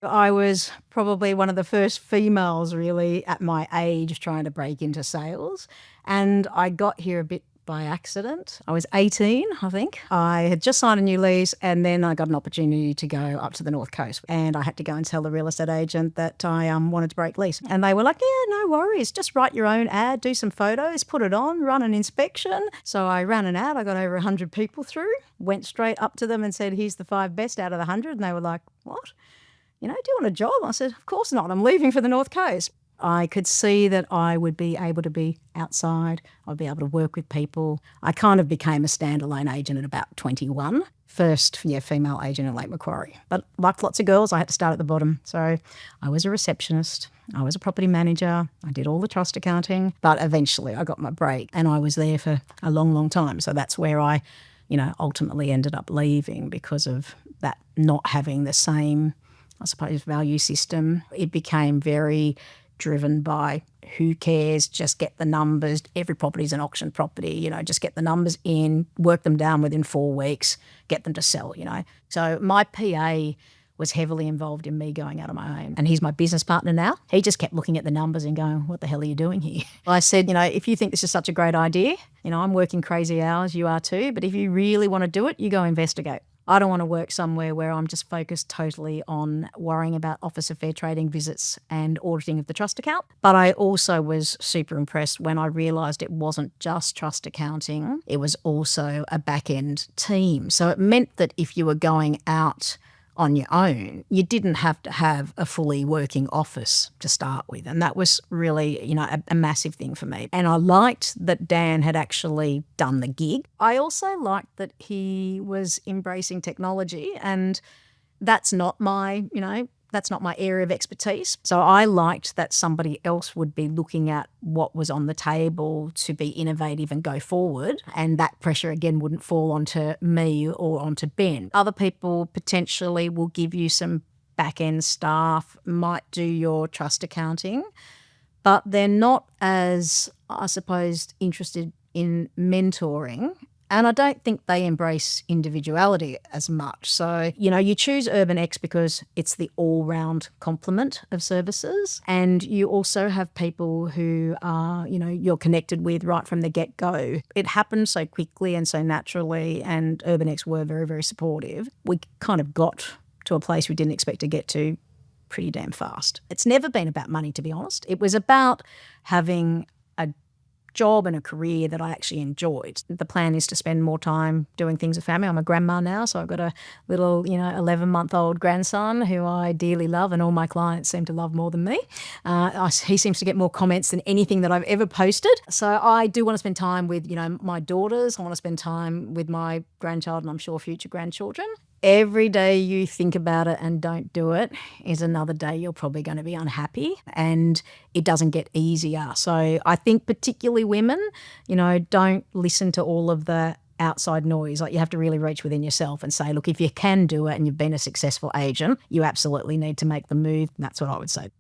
I was probably one of the first females really at my age trying to break into sales, and I got here a bit by accident. I was 18, I think. I had just signed a new lease, and then I got an opportunity to go up to the North Coast, and I had to go and tell the real estate agent that I wanted to break lease. And they were like, yeah, no worries, just write your own ad, do some photos, put it on, run an inspection. So I ran an ad. I got over 100 people through, went straight up to them and said, here's the 5 best out of the 100. And they were like, what? Do you want a job? I said, of course not. I'm leaving for the North Coast. I could see that I would be able to be outside. I'd be able to work with people. I kind of became a standalone agent at about 21. First, female agent in Lake Macquarie. But like lots of girls, I had to start at the bottom. So I was a receptionist. I was a property manager. I did all the trust accounting. But eventually I got my break, and I was there for a long, long time. So that's where I, ultimately ended up leaving because of that not having the same, I suppose, value system. It became very driven by who cares, just get the numbers. Every property is an auction property, just get the numbers in, work them down within 4 weeks, get them to sell, So my PA was heavily involved in me going out on my own. And he's my business partner now. He just kept looking at the numbers and going, what the hell are you doing here? I said, if you think this is such a great idea, I'm working crazy hours, you are too, but if you really want to do it, you go investigate. I don't want to work somewhere where I'm just focused totally on worrying about Office of Fair Trading visits and auditing of the trust account. But I also was super impressed when I realised it wasn't just trust accounting, it was also a back-end team. So it meant that if you were going out on your own, you didn't have to have a fully working office to start with. And that was really, a massive thing for me. And I liked that Dan had actually done the gig. I also liked that he was embracing technology, and that's not my area of expertise. So I liked that somebody else would be looking at what was on the table to be innovative and go forward. And that pressure, again, wouldn't fall onto me or onto Ben. Other people potentially will give you some back-end staff, might do your trust accounting, but they're not as, I suppose, interested in mentoring. And I don't think they embrace individuality as much. So, you choose Urban X because it's the all-round complement of services. And you also have people who are, you're connected with right from the get-go. It happened so quickly and so naturally, and Urban X were very, very supportive. We kind of got to a place we didn't expect to get to pretty damn fast. It's never been about money, to be honest. It was about having a job and a career that I actually enjoyed. The plan is to spend more time doing things with family. I'm a grandma now, so I've got a little, 11-month-old grandson who I dearly love, and all my clients seem to love more than me. He seems to get more comments than anything that I've ever posted. So I do want to spend time with, my daughters. I want to spend time with my grandchild and I'm sure future grandchildren. Every day you think about it and don't do it is another day you're probably going to be unhappy, and it doesn't get easier. So I think particularly women, don't listen to all of the outside noise. Like, you have to really reach within yourself and say, look, if you can do it and you've been a successful agent, you absolutely need to make the move. And that's what I would say.